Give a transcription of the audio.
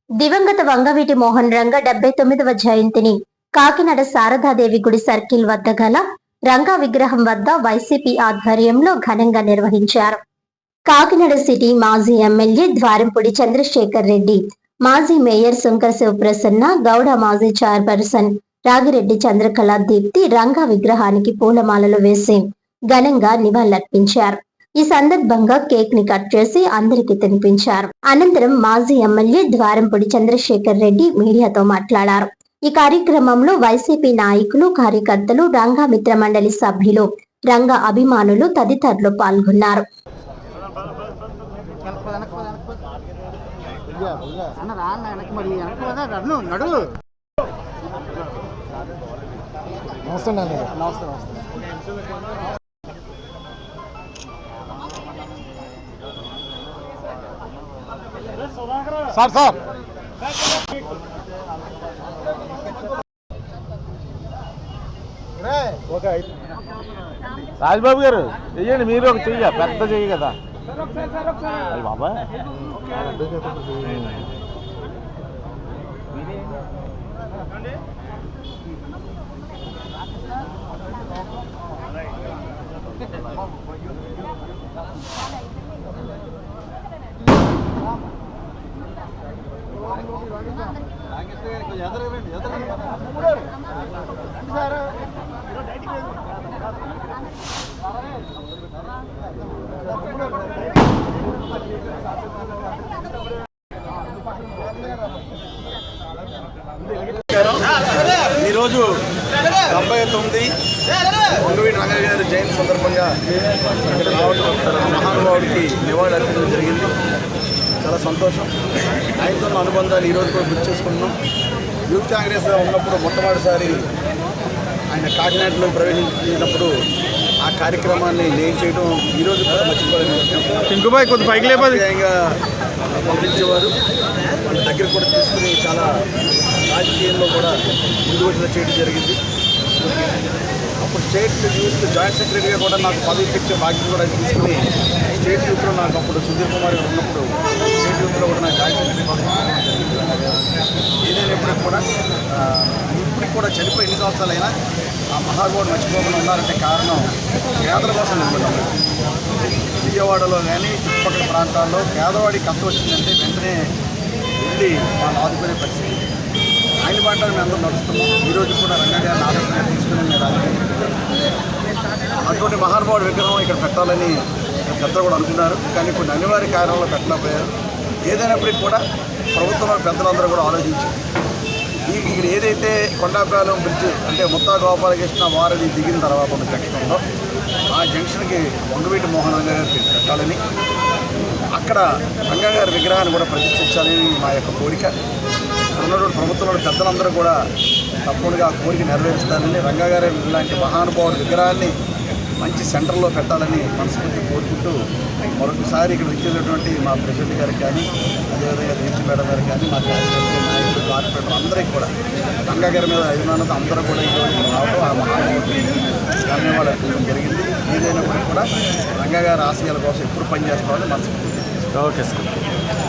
దివంగత వంగవీటి మోహన్ రంగ 79వ జయంతిని కాకినాడ శారదాదేవి గుడి సర్కిల్ వద్ద గల రంగా విగ్రహం వద్ద వైసీపీ ఆధ్వర్యంలో ఘనంగా నిర్వహించారు. కాకినాడ సిటీ మాజీ ఎమ్మెల్యే ద్వారంపూడి చంద్రశేఖర్ రెడ్డి, మాజీ మేయర్ సుంకర శివప్రసన్న గౌడ, మాజీ చైర్పర్సన్ రాగిరెడ్డి చంద్రకళ దీప్తి రంగా విగ్రహానికి పూలమాలలు వేసి ఘనంగా నివాళులర్పించారు. ఈ సందర్భంగా కేక్ ని కట్ చేసి అందరికి తినిపించారు. అనంతరం మాజీ ఎమ్మెల్యే ద్వారంపూడి చంద్రశేఖర్ రెడ్డి మీడియాతో మాట్లాడారు. ఈ కార్యక్రమంలో వైసీపీ నాయకులు, కార్యకర్తలు, రంగా మిత్ర మండలి సభ్యులు, రంగా అభిమానులు తదితరులు పాల్గొన్నారు. సార్ రాజ్బాబు గారు చెయ్యండి, మీరు ఒక చెయ్య, పెద్ద చెయ్యి కదా బాబా. ఈరోజు 79 వంగవీటి రంగ గారి జయంతి సందర్భంగా ఇక్కడ రావడం మహానుభావుడికి నివాళులు అర్పించడం జరిగింది. చాలా సంతోషం. ఆయనతో ఉన్న అనుబంధాలు ఈరోజు కూడా గుర్తు చేసుకుంటున్నాం. యూత్ కాంగ్రెస్లో ఉన్నప్పుడు మొట్టమొదటిసారి ఆయన కాకినాడలో ప్రవేశించినప్పుడు ఆ కార్యక్రమాన్ని నేను చేయడం ఈరోజు కూడా మర్చిపోలేని పంపించేవారు. దగ్గర కూడా తీసుకుని చాలా రాజకీయంలో కూడా ముందు వచ్చిన చేయడం జరిగింది. అప్పుడు స్టేట్ యూత్ జాయింట్ సెక్రటరీగా కూడా నాకు పదవి తెచ్చే భాగ్యం కూడా తీసుకుని స్టేట్ యూత్లో నాకు అప్పుడు సుధీర్ కుమార్ గారు ఉన్నప్పుడు స్టేట్ యూత్లో కూడా నాకు జాయింట్ సెక్రటరీ ఏదైనప్పటికీ కూడా ఇప్పటికి కూడా చనిపోయి ఎన్ని సంవత్సరాలైనా ఆ మహానుభావుడు మర్చిపోకుండా ఉన్నారంటే కారణం పేదల కోసం నిలబడ్డారు. విజయవాడలో కానీ చుట్టుపక్కల ప్రాంతాల్లో పేదవాడికి కష్టం వచ్చిందంటే వెంటనే వెళ్ళి వాళ్ళు ఆదుకునే పరిస్థితి. ఆయన బాటలో మేము అందరూ నడుస్తున్నాం. ఈరోజు కూడా రంగాగారిని ఆలోచన తీసుకుని మేము అటువంటి మహానుభావుడు విగ్రహం ఇక్కడ పెట్టాలని పెద్దలు కూడా అనుకున్నారు. కానీ కొన్ని అనివార్య కారణాల్లో పెట్టలేకపోయారు. ఏదైనప్పటికీ కూడా ప్రభుత్వంలో పెద్దలందరూ కూడా ఆలోచించి ఇక్కడ ఏదైతే కొండాపాలెం బ్రిడ్జ్ అంటే ముత్తా గోపాలకృష్ణ వారధి దిగిన తర్వాత ఉన్న జంక్షన్ ఉందో ఆ జంక్షన్కి వంగవీటి మోహన్ రంగ గారికి పెట్టాలని, అక్కడ రంగా గారి విగ్రహాన్ని కూడా ప్రతిష్ఠించాలని మా యొక్క కోరిక. ఉన్నటువంటి ప్రభుత్వంలో పెద్దలందరూ కూడా తప్పకుండా ఆ కోరిక నెరవేరుస్తారని, రంగా గారి ఇలాంటి మహానుభావుడి విగ్రహాన్ని మంచి సెంటర్లో పెట్టాలని మనస్ఫూర్తి కోరుకుంటూ మరొకసారి ఇక్కడ వచ్చేటటువంటి మా ప్రెసిడెంట్ గారికి కానీ అదేవిధంగా దేశీ మేడం గారికి కానీ మా నాయకులు, కార్పొరేటర్ అందరికీ కూడా రంగా గారి మీద అభిమానంతో అందరూ కూడా ఈరోజు రావడం ఆ మహానుభావుడికి ధన్యవాదాలు అర్పించడం జరిగింది. ఏదైనప్పటికీ కూడా రంగా గారి ఆశయాల కోసం ఎప్పుడు పనిచేస్తామని మనస్ఫూర్తి. Okay sir.